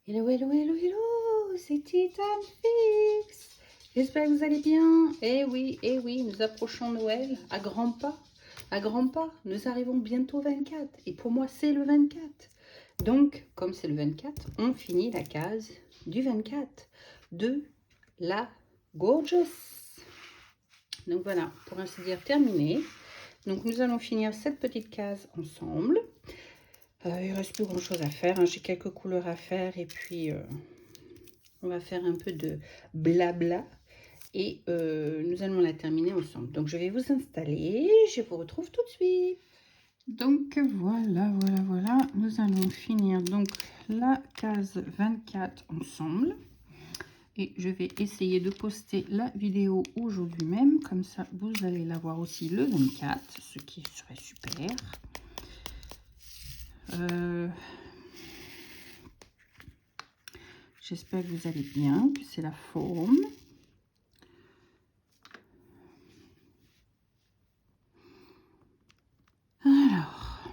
Hello, hello, hello, hello, c'est Titan Fix. J'espère que vous allez bien. Eh oui, nous approchons Noël à grands pas. À grands pas, nous arrivons bientôt au 24. Et pour moi, c'est le 24. Donc, comme c'est le 24, on finit la case du 24 de la Gorgeous. Donc voilà, pour ainsi dire, terminé. Donc nous allons finir cette petite case ensemble. Il ne reste plus grand chose à faire, hein. J'ai quelques couleurs à faire et puis on va faire un peu de blabla et nous allons la terminer ensemble. Donc je vais vous installer, je vous retrouve tout de suite. Donc voilà, nous allons finir donc la case 24 ensemble. Et je vais essayer de poster la vidéo aujourd'hui même, comme ça vous allez la voir aussi le 24, ce qui serait super. J'espère que vous allez bien, que c'est la forme. Alors,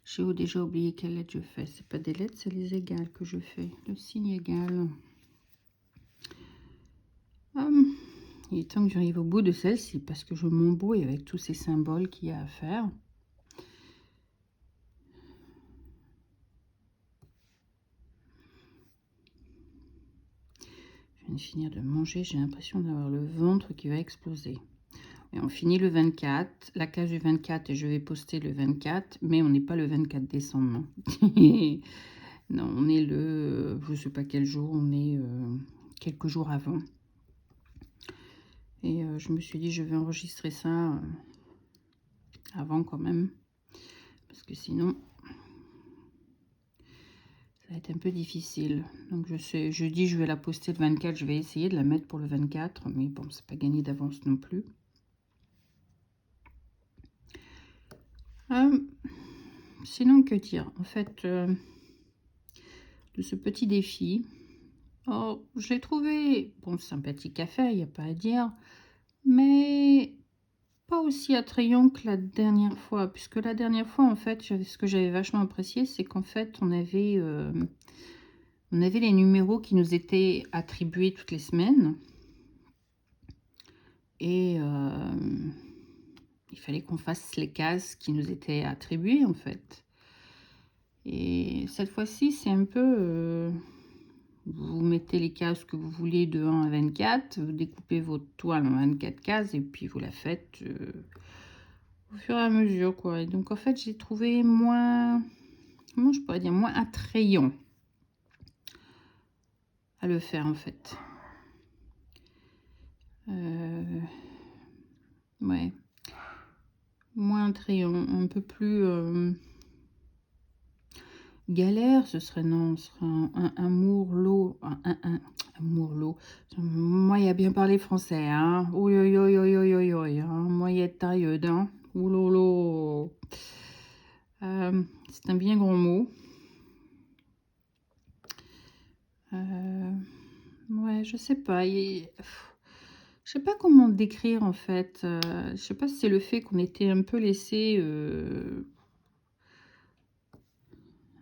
j'ai déjà oublié quelle lettre je fais. C'est pas des lettres, c'est les égales que je fais. Le signe égal. Il est temps que j'arrive au bout de celle-ci parce que je m'embrouille avec tous ces symboles qu'il y a à faire. Je viens de finir de manger, j'ai l'impression d'avoir le ventre qui va exploser. Et on finit le 24, la case du 24 et je vais poster le 24, mais on n'est pas le 24 décembre. Non, on est le, je sais pas quel jour, on est quelques jours avant. Et je me suis dit, je vais enregistrer ça avant quand même, parce que sinon, ça va être un peu difficile. Donc je dis, je vais la poster le 24, je vais essayer de la mettre pour le 24, mais bon, c'est pas gagné d'avance non plus. Sinon, que dire? En fait, de ce petit défi, oh, je l'ai trouvé, bon, sympathique à faire, il n'y a pas à dire, mais pas aussi attrayant que la dernière fois, puisque la dernière fois, en fait, ce que j'avais vachement apprécié, c'est qu'en fait, on avait les numéros qui nous étaient attribués toutes les semaines, et il fallait qu'on fasse les cases qui nous étaient attribuées, en fait. Et cette fois-ci, c'est un peu... vous mettez les cases que vous voulez de 1 à 24, vous découpez votre toile en 24 cases, et puis vous la faites au fur et à mesure, quoi. Et donc, en fait, j'ai trouvé moins... comment je pourrais dire? Moins attrayant à le faire, en fait. Ouais. Moins attrayant, un peu plus... galère, ce serait non, ce serait un mourlot, un mourlot. Moi, il a bien parlé français, hein. Oui, oui, oui, oui, oui, oui, oui, hein. Moi, il y a tailleuse, hein. Oulolo. C'est un bien grand mot. Ouais, je sais pas. Je sais pas comment le décrire, en fait. Je sais pas si c'est le fait qu'on était un peu laissé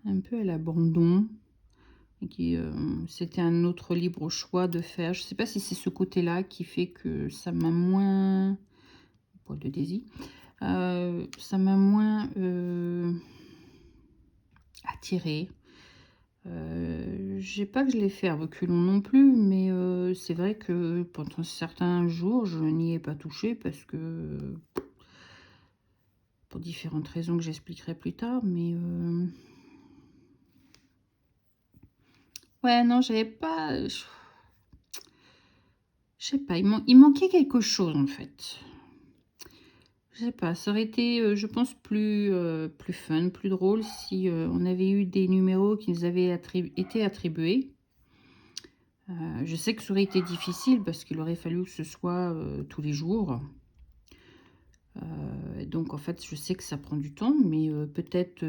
un peu à l'abandon. Et qui c'était un autre libre choix de faire. Je sais pas si c'est ce côté-là qui fait que ça m'a moins... poil de Daisy. Ça m'a moins attiré. J'ai pas que je l'ai fait à reculons non plus, mais c'est vrai que pendant certains jours, je n'y ai pas touché parce que pour différentes raisons que j'expliquerai plus tard, mais ouais, non, j'avais pas... je sais pas, il manquait quelque chose en fait. Je sais pas, ça aurait été, je pense, plus fun, plus drôle si on avait eu des numéros qui nous avaient été attribués. Je sais que ça aurait été difficile parce qu'il aurait fallu que ce soit tous les jours. Donc en fait, je sais que ça prend du temps, mais peut-être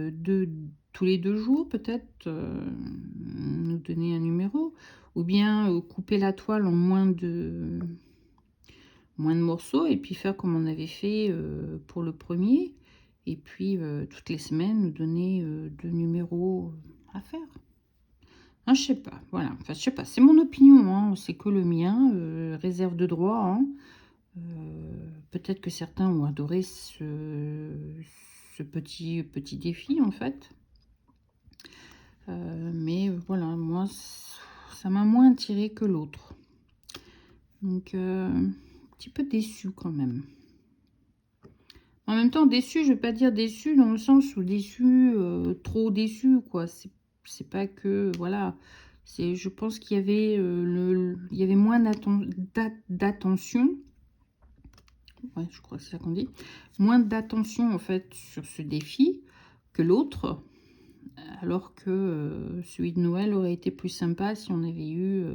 tous les 2 jours, peut-être nous donner un numéro. Ou bien couper la toile en moins de morceaux et puis faire comme on avait fait pour le premier. Et puis toutes les semaines nous donner 2 numéros. à faire. Hein, je sais pas, voilà. Enfin, je sais pas, c'est mon opinion, hein, c'est que le mien, réserve de droit, hein. Peut-être que certains ont adoré ce petit défi, en fait. Mais voilà, moi, ça m'a moins attiré que l'autre. Donc, un petit peu déçu quand même. En même temps, déçu, je vais pas dire déçu dans le sens où déçu, trop déçu, quoi. C'est pas que, voilà. Je pense qu'il y avait, il y avait moins d'attention. Ouais, je crois que c'est ça qu'on dit. Moins d'attention, en fait, sur ce défi que l'autre. Alors que celui de Noël aurait été plus sympa si on avait eu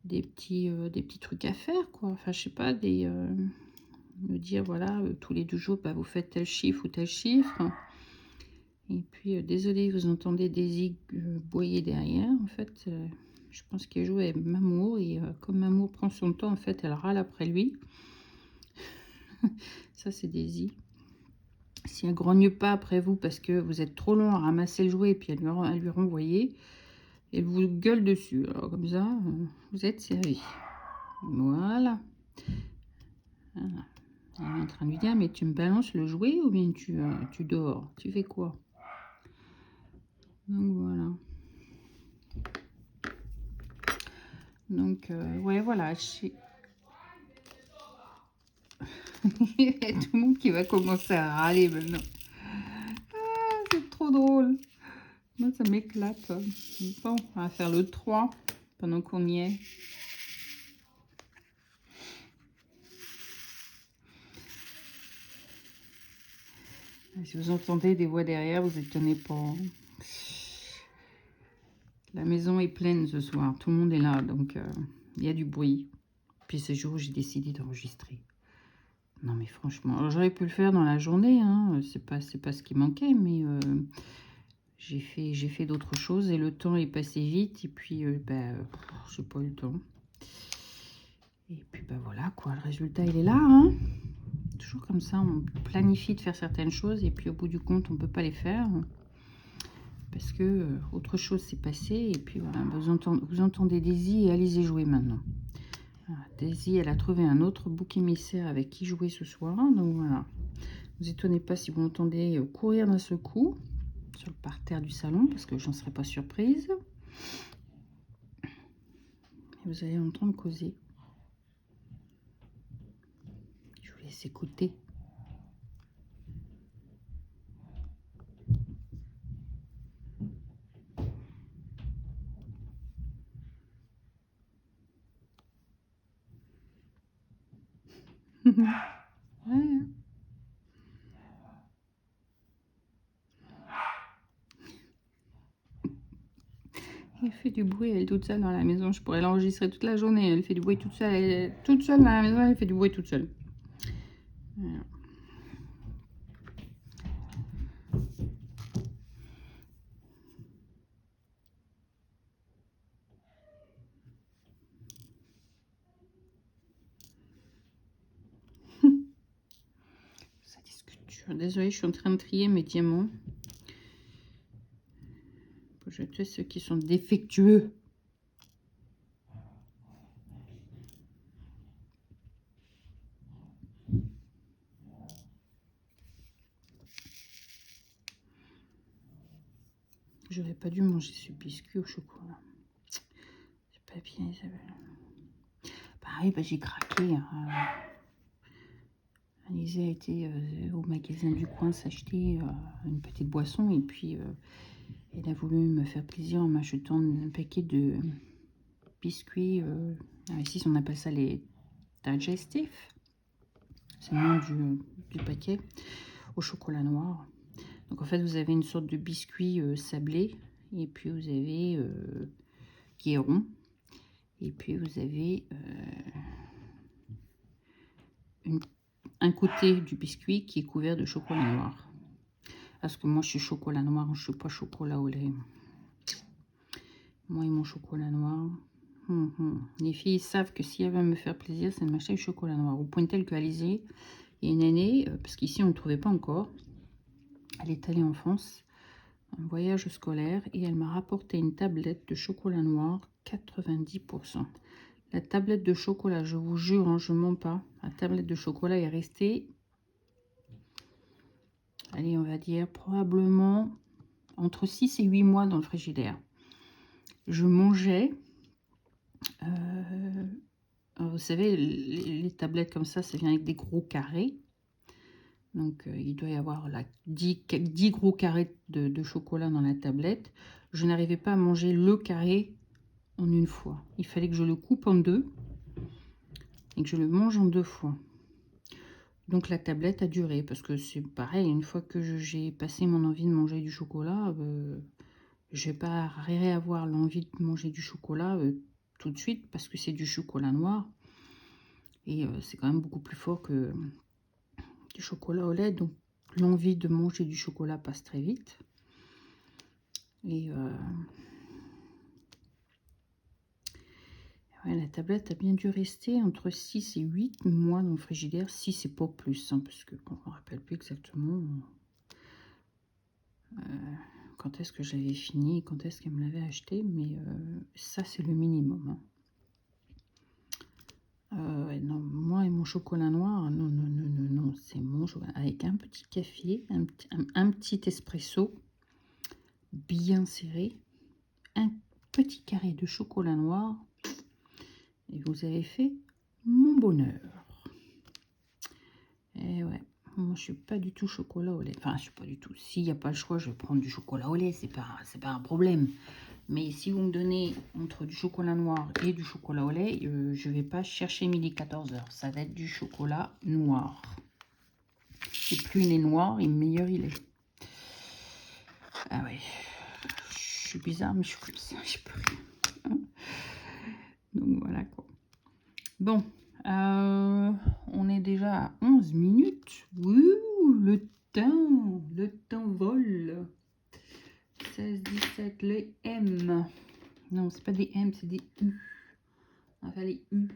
des petits trucs à faire, quoi. Enfin, je sais pas, me dire, voilà, tous les 2 jours, bah, vous faites tel chiffre ou tel chiffre. Et puis, désolé, vous entendez Daisy boyer derrière. En fait, je pense qu'elle joue avec Mamour. Et comme Mamour prend son temps, en fait, elle râle après lui. Ça, c'est Daisy. Si elle grogne pas après vous parce que vous êtes trop long à ramasser le jouet et puis à lui renvoyer, elle vous gueule dessus. Alors comme ça, vous êtes servi. Voilà. Voilà. Elle est en train de lui dire, mais tu me balances le jouet ou bien tu dors? Tu fais quoi? Donc voilà. Donc ouais, voilà. Tout le monde qui va commencer à râler maintenant. Ah, c'est trop drôle. Moi, ça m'éclate. Bon, on va faire le 3 pendant qu'on y est. Si vous entendez des voix derrière, vous étonnez pas. Hein. La maison est pleine ce soir. Tout le monde est là, donc il y a du bruit. Puis ce jour, j'ai décidé d'enregistrer. Non, mais franchement, j'aurais pu le faire dans la journée. Hein. C'est pas ce qui manquait, mais j'ai fait d'autres choses et le temps est passé vite. Et puis, j'ai pas eu le temps. Et puis, voilà, quoi. Le résultat, il est là. Hein. Toujours comme ça, on planifie de faire certaines choses et puis au bout du compte, on peut pas les faire. Parce que autre chose s'est passé. Et puis, voilà, vous entendez Daisy et allez-y jouer maintenant. Voilà, Daisy, elle a trouvé un autre bouc émissaire avec qui jouer ce soir. Donc, voilà. Vous étonnez pas si vous entendez courir d'un seul coup sur le parterre du salon, parce que j'en serais pas surprise. Et vous allez entendre causer. Je vous laisse écouter. Ouais. Elle fait du bruit, elle est toute seule dans la maison. Je pourrais l'enregistrer toute la journée. Elle fait du bruit toute seule. Elle est toute seule dans la maison, elle fait du bruit toute seule. Voilà. Ça discute. Désolée, je suis en train de trier mes diamants. Pour jeter ceux qui sont défectueux. J'aurais pas dû manger ce biscuit au chocolat. C'est pas bien, Isabelle. Pareil, j'ai craqué. Hein. Alizée a été au magasin du coin s'acheter une petite boisson et puis elle a voulu me faire plaisir en m'achetant un paquet de biscuits. Ici, on appelle ça les digestifs. C'est le nom du paquet au chocolat noir. Donc en fait, vous avez une sorte de biscuit sablé et puis vous avez qui est rond. Et puis vous avez un côté du biscuit qui est couvert de chocolat noir. Parce que moi, je suis chocolat noir, je ne suis pas chocolat au lait. Moi et mon chocolat noir. Les filles savent que si elles veulent me faire plaisir, c'est de m'acheter le chocolat noir. Au point tel qu'Alizée, il y a une année, parce qu'ici, on ne le trouvait pas encore. Elle est allée en France. un voyage scolaire et elle m'a rapporté une tablette de chocolat noir 90%. La tablette de chocolat, je vous jure, hein, je ne mens pas, la tablette de chocolat est restée, allez, on va dire probablement entre 6 et 8 mois dans le frigidaire. Je mangeais, vous savez, les tablettes comme ça vient avec des gros carrés. Donc, il doit y avoir là 10 gros carrés de chocolat dans la tablette. Je n'arrivais pas à manger le carré en une fois. Il fallait que je le coupe en deux et que je le mange en 2 fois. Donc, la tablette a duré parce que c'est pareil, une fois que j'ai passé mon envie de manger du chocolat, je vais pas réavoir l'envie de manger du chocolat tout de suite parce que c'est du chocolat noir. Et c'est quand même beaucoup plus fort que du chocolat au lait. Donc, l'envie de manger du chocolat passe très vite. Et ouais, la tablette a bien dû rester entre 6 et 8 mois dans le frigidaire. 6 c'est pas plus, hein, parce que bon, je ne me rappelle plus exactement quand est-ce que j'avais fini, quand est-ce qu'elle me l'avait acheté, mais ça c'est le minimum. Hein. Ouais, non, moi et mon chocolat noir, non, non, non, non, non, c'est mon chocolat avec un petit café, un petit espresso bien serré, un petit carré de chocolat noir. Et vous avez fait mon bonheur. Et ouais, moi je suis pas du tout chocolat au lait. Enfin, je suis pas du tout. S'il n'y a pas le choix, je vais prendre du chocolat au lait. C'est pas un problème. Mais si vous me donnez entre du chocolat noir et du chocolat au lait, je vais pas chercher midi 14h. Ça va être du chocolat noir. Et plus il est noir, et meilleur il est. Ah ouais. Je suis bizarre, mais je suis comme ça. Je peux rien. Donc voilà quoi. Bon, on est déjà à 11 minutes. Ouh, le temps vole. 16, 17, les M. Non, c'est pas des M, c'est des U. Enfin, les U.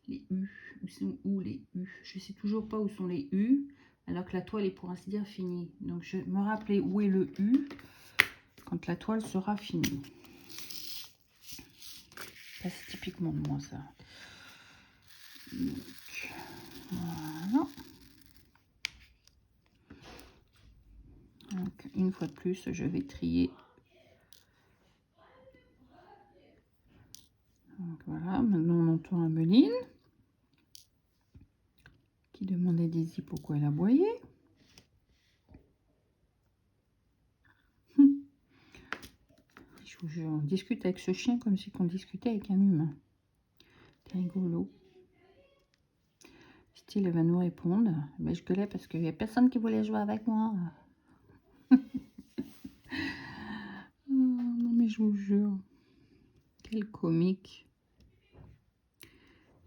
Les U. Où sont où les U? Je sais toujours pas où sont les U, alors que la toile est pour ainsi dire finie. Donc, je me rappeler où est le U quand la toile sera finie. Ça, c'est typiquement de moi, ça. Donc, voilà. Donc, une fois de plus, je vais trier. Donc voilà, maintenant on entend la Meline qui demande à Daisy pourquoi elle aboyait. Je vous jure, on discute avec ce chien comme si on discutait avec un humain. C'est rigolo. Style, elle va nous répondre. Mais je gueulais parce qu'il n'y a personne qui voulait jouer avec moi. Oh, non mais je vous jure. Quel comique.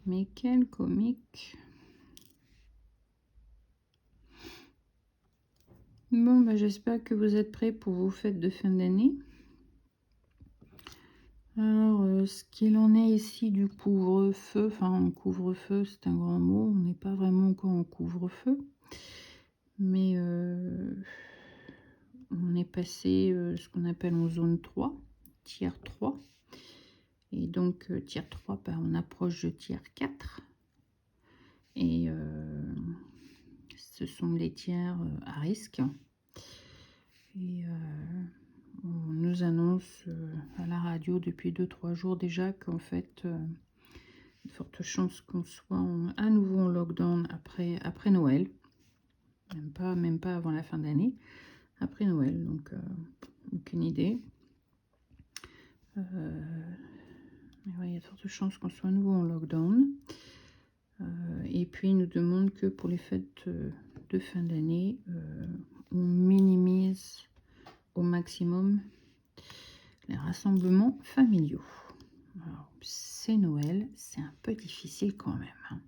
Mais quel comique. Bon, bah, j'espère que vous êtes prêts pour vos fêtes de fin d'année. Alors, ce qu'il en est ici du couvre-feu, enfin, couvre-feu, c'est un grand mot, on n'est pas vraiment encore en couvre-feu, mais on est passé ce qu'on appelle en zone 3, tiers 3, et donc tiers 3, bah, on approche de tiers 4, et ce sont les tiers à risque, et on nous annonce à la radio depuis 2-3 jours déjà qu'en fait, de fortes chances qu'on soit à nouveau en lockdown après Noël. Même pas avant la fin d'année. Après Noël, donc aucune idée. Mais ouais, il y a de fortes chances qu'on soit à nouveau en lockdown. Et puis, ils nous demandent que pour les fêtes de fin d'année, on minimise au maximum les rassemblements familiaux. C'est Noël, c'est un peu difficile quand même. Hein.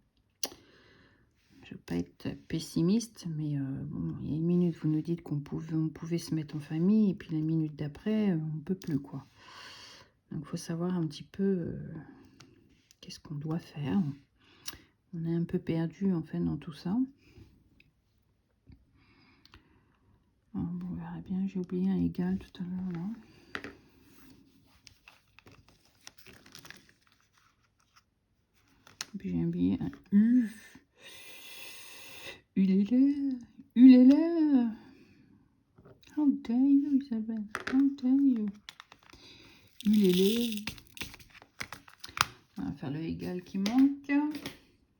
Je ne veux pas être pessimiste, mais bon, il y a une minute, vous nous dites on pouvait se mettre en famille, et puis la minute d'après, on ne peut plus, quoi. Donc, il faut savoir un petit peu qu'est-ce qu'on doit faire. On est un peu perdu, en fait, dans tout ça. Bon, Très bien, j'ai oublié un égal tout à l'heure là. Et puis j'ai oublié un U. Il est là. Il est là. How dare you, Isabelle? How dare you? Il est là. On va faire le égal qui manque.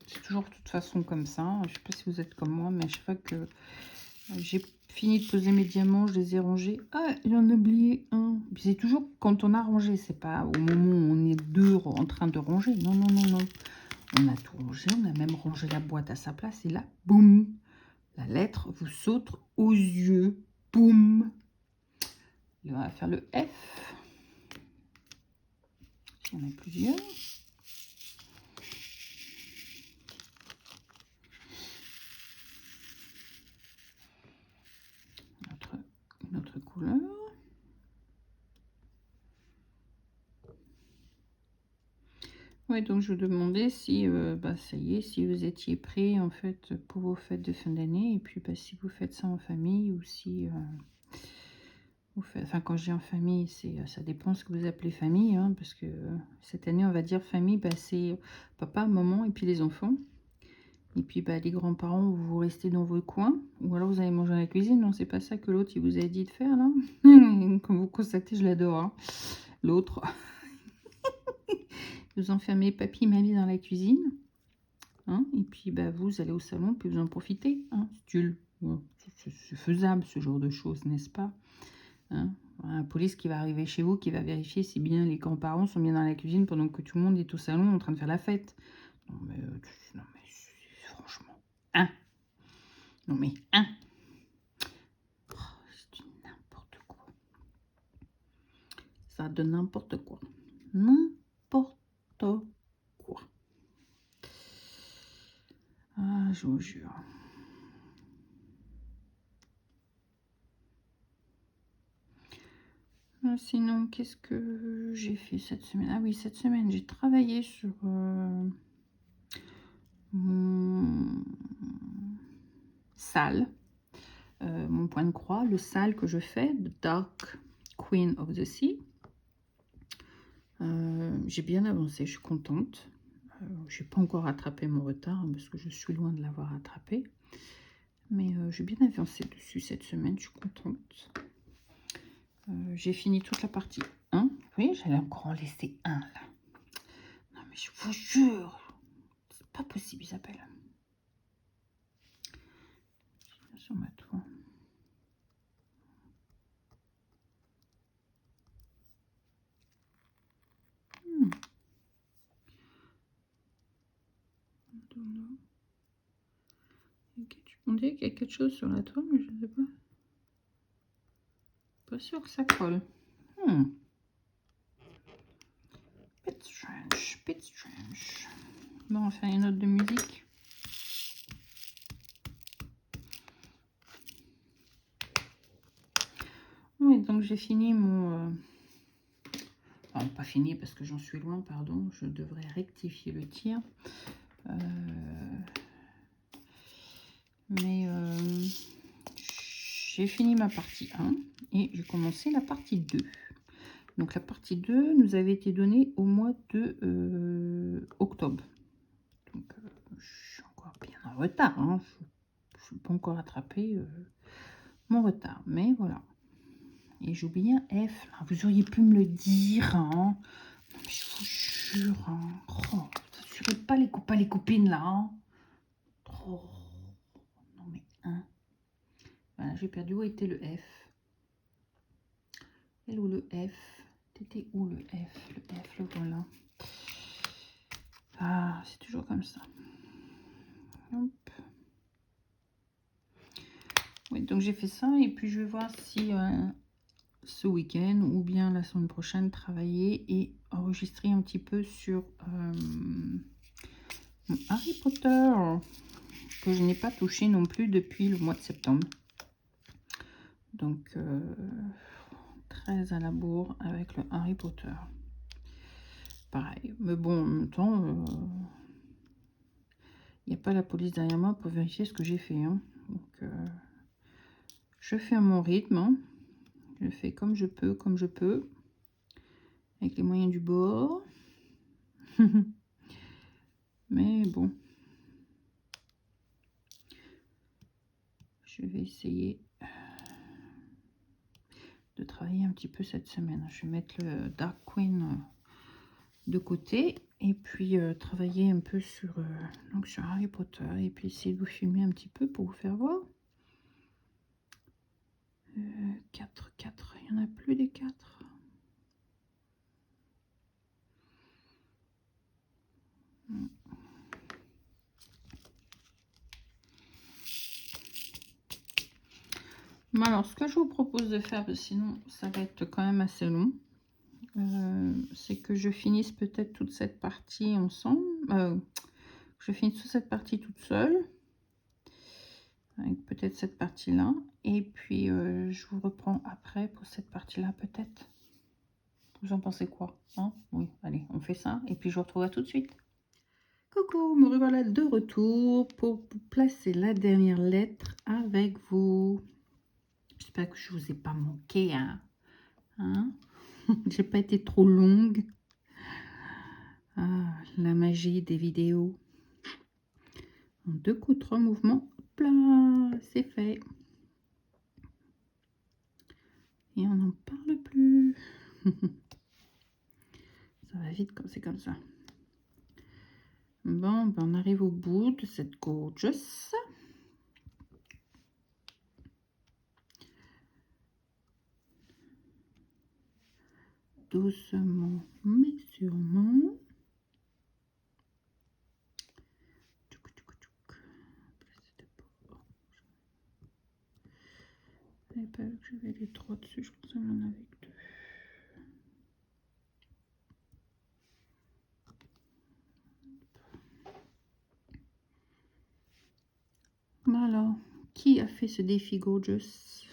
C'est toujours de toute façon comme ça. Je ne sais pas si vous êtes comme moi, mais à chaque fois que j'ai fini de poser mes diamants, je les ai rangés. Ah, j'en ai oublié un. C'est toujours quand on a rangé, c'est pas au moment où on est deux en train de ranger. Non, non, non, non. On a tout rangé, on a même rangé la boîte à sa place. Et là, boum, la lettre vous saute aux yeux. Boum. Et on va faire le F. Il y en a plusieurs. Une autre couleur. Oui, donc je vous demandais si, ça y est, si vous étiez prêts en fait pour vos fêtes de fin d'année, et puis si vous faites ça en famille ou si vous faites, enfin quand je dis en famille, ça dépend ce que vous appelez famille, hein, parce que cette année on va dire famille, c'est papa, maman et puis les enfants, et puis les grands-parents, vous restez dans vos coins, ou alors vous allez manger à la cuisine. Non, c'est pas ça que l'autre il vous a dit de faire là. Comme vous constatez, je l'adore, hein. L'autre. Vous enfermez papy, mamie dans la cuisine, hein, et puis vous allez au salon, puis vous en profitez, hein, c'est faisable ce genre de choses, n'est-ce pas, hein. La police qui va arriver chez vous, qui va vérifier si bien les grands-parents sont bien dans la cuisine pendant que tout le monde est au salon en train de faire la fête. Non mais, franchement, hein, non mais, hein, oh, c'est n'importe quoi, ça donne n'importe quoi, n'importe quoi. Ah, je vous jure. Sinon, qu'est-ce que j'ai fait cette semaine? Ah oui, cette semaine, j'ai travaillé sur mon sale, mon point de croix, le sale que je fais, The Dark Queen of the Sea. J'ai bien avancé, je suis contente. Je n'ai pas encore rattrapé mon retard, hein, parce que je suis loin de l'avoir rattrapé. Mais j'ai bien avancé dessus cette semaine, je suis contente. J'ai fini toute la partie 1. Oui, j'allais encore en laisser un là. Non mais je vous jure, c'est pas possible, Isabelle. Sur ma toile. On dirait qu'il y a quelque chose sur la toile, mais je ne sais pas. Pas sûr que ça colle. Bit strange, bit strange. Bon, on va faire une note de musique. Oui, donc j'ai fini mon... Enfin, pas fini parce que j'en suis loin, pardon. Je devrais rectifier le tir. Mais j'ai fini ma partie 1 et j'ai commencé la partie 2. Donc la partie 2 nous avait été donnée au mois de octobre. Donc je suis encore bien en retard, hein. Je ne suis pas encore rattrapé mon retard, mais voilà. Et j'ai oublié un F, là. Vous auriez pu me le dire, hein. Non, mais je vous jure, hein. Oh, vous n'assurez pas les copains, les copines, là, hein. Oh. Non, mais, hein. Voilà, j'ai perdu. Où était le F? Et où le F? T'étais où le F? Le F, le voilà. Ah, c'est toujours comme ça. Hop. Oui, donc j'ai fait ça, et puis je vais voir si ce week-end ou bien la semaine prochaine travailler et enregistrer un petit peu sur Harry Potter, que je n'ai pas touché non plus depuis le mois de septembre. Donc très à la bourre avec le Harry Potter. Pareil, mais bon, en même temps, il n'y a pas la police derrière moi pour vérifier ce que j'ai fait, hein. Donc je fais à mon rythme, hein. Je fais comme je peux, avec les moyens du bord. Mais bon, je vais essayer de travailler un petit peu cette semaine. Je vais mettre le Dark Queen de côté et puis travailler un peu sur, donc sur Harry Potter et puis essayer de vous filmer un petit peu pour vous faire voir. 4, il n'y en a plus des 4. Bon, alors ce que je vous propose de faire, sinon ça va être quand même assez long, c'est que je finisse peut-être toute cette partie ensemble, je finisse toute cette partie toute seule, avec peut-être cette partie là, et puis je vous reprends après pour cette partie là peut-être. Vous en pensez quoi, hein? Oui, allez, on fait ça, et puis je vous retrouve à tout de suite. Coucou, me revoilà de retour pour placer la dernière lettre avec vous. J'espère que je vous ai pas manqué, hein? J'ai pas été trop longue. Ah, la magie des vidéos. En 2 coups, 3 mouvements. Hop là, c'est fait. Et on n'en parle plus. Ça va vite comme c'est comme ça. Bon, ben on arrive au bout de cette gorgeous. Doucement, mais sûrement. Je n'avais pas vu que j'avais les 3 dessus, je pense que j'en avais que 2. Alors, qui a fait ce défi gorgeous?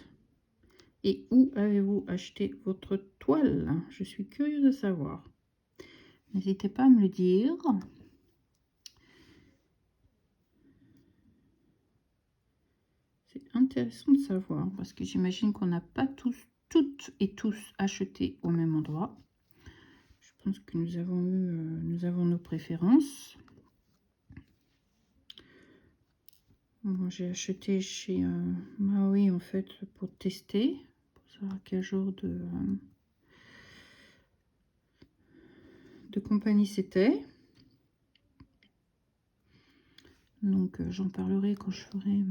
Et où avez-vous acheté votre toile? Je suis curieuse de savoir. N'hésitez pas à me le dire. C'est intéressant de savoir parce que j'imagine qu'on n'a pas toutes et tous acheté au même endroit. Je pense que nous avons nos préférences. Moi, j'ai acheté chez Maui en fait pour tester, pour savoir quel genre de compagnie c'était. Donc j'en parlerai quand je ferai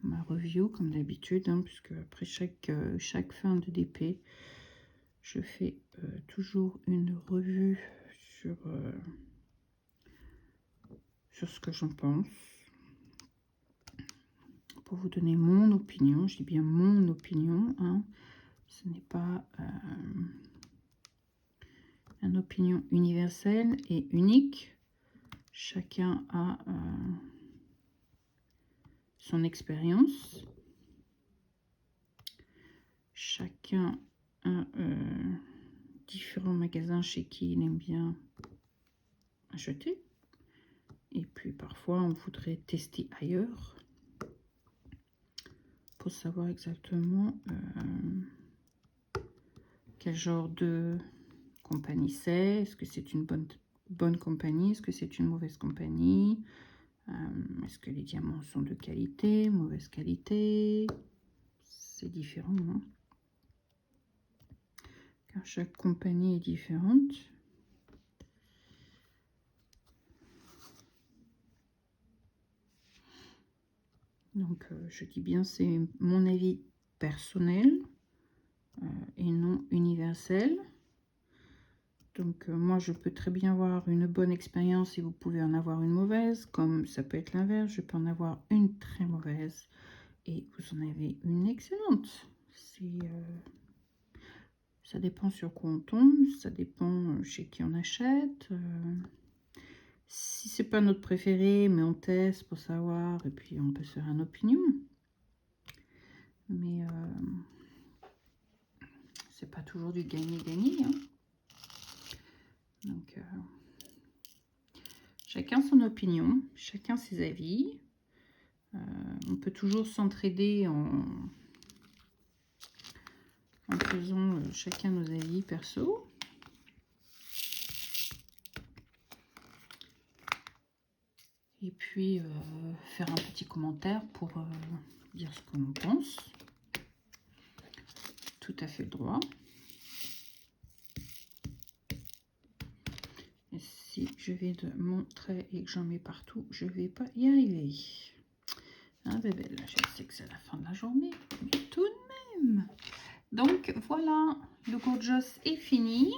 ma review comme d'habitude, hein, puisque après chaque fin de DP, je fais toujours une revue sur ce que j'en pense, pour vous donner mon opinion. Je dis bien mon opinion, hein. Ce n'est pas une opinion universelle et unique. Chacun a son expérience. Chacun a différents magasins chez qui il aime bien acheter. Et puis parfois on voudrait tester ailleurs pour savoir exactement quel genre de compagnie c'est. Est-ce que c'est une bonne compagnie? Est-ce que c'est une mauvaise compagnie? Est-ce que les diamants sont de qualité, mauvaise qualité? C'est différent, hein, car chaque compagnie est différente. Donc je dis bien, c'est mon avis personnel et non universel. Donc moi je peux très bien avoir une bonne expérience et vous pouvez en avoir une mauvaise, comme ça peut être l'inverse, je peux en avoir une très mauvaise et vous en avez une excellente. Ça dépend sur quoi on tombe, ça dépend chez qui on achète. Si c'est pas notre préféré, mais on teste pour savoir et puis on peut se faire une opinion. Mais c'est pas toujours du gagner-gagner, hein. Donc chacun son opinion, chacun ses avis. On peut toujours s'entraider en faisant chacun nos avis perso. Et puis faire un petit commentaire pour dire ce que l'on pense. Tout à fait le droit. Et si je vais de mon trait et que j'en mets partout, je vais pas y arriver. Hein, bébé, là, je sais que c'est la fin de la journée, mais tout de même. Donc voilà, le Gorgeous est fini.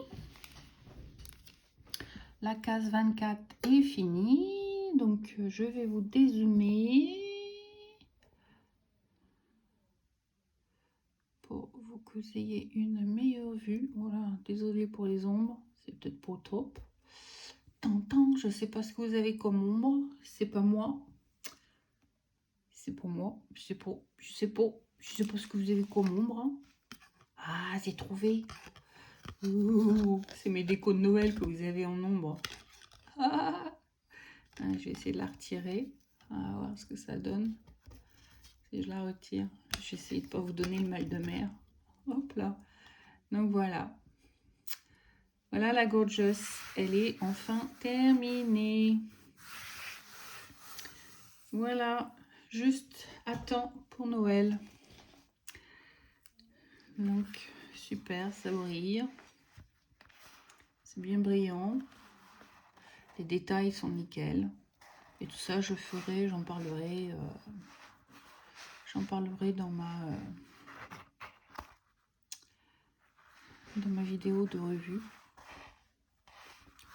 La case 24 est finie. Donc je vais vous dézoomer pour que vous ayez une meilleure vue. Voilà, désolé pour les ombres, c'est peut-être pas trop. Tant, je sais pas ce que vous avez comme ombre, c'est pas moi. C'est pour moi, je sais pas ce que vous avez comme ombre. Hein. Ah, j'ai trouvé. C'est mes décos de Noël que vous avez en ombre. Ah, je vais essayer de la retirer. On va voir ce que ça donne. Si je la retire, j'essaie de ne pas vous donner le mal de mer. Hop là. Donc voilà. Voilà la Gorgeous. Elle est enfin terminée. Voilà. Juste à temps pour Noël. Donc super, ça brille. C'est bien brillant. Les détails sont nickel. Et tout ça, j'en parlerai dans ma vidéo de revue.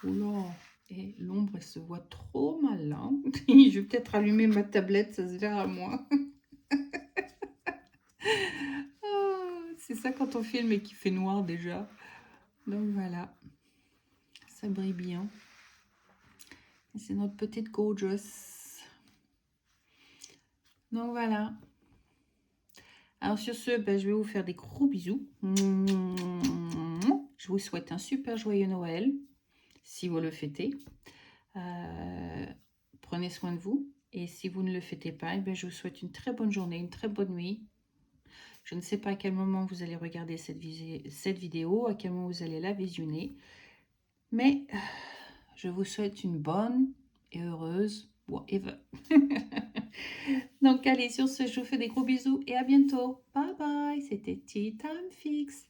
Oula, et l'ombre, elle se voit trop mal là. Je vais peut-être allumer ma tablette, ça se verra moins. C'est ça quand on filme et qu'il fait noir déjà. Donc voilà, ça brille bien. C'est notre petite Gorgeous. Donc voilà. Alors sur ce, je vais vous faire des gros bisous. Je vous souhaite un super joyeux Noël, si vous le fêtez. Prenez soin de vous. Et si vous ne le fêtez pas, je vous souhaite une très bonne journée, une très bonne nuit. Je ne sais pas à quel moment vous allez regarder cette vidéo, à quel moment vous allez la visionner. Mais je vous souhaite une bonne et heureuse whatever. Donc allez, sur ce, je vous fais des gros bisous et à bientôt. Bye bye, c'était Tea Time Fix.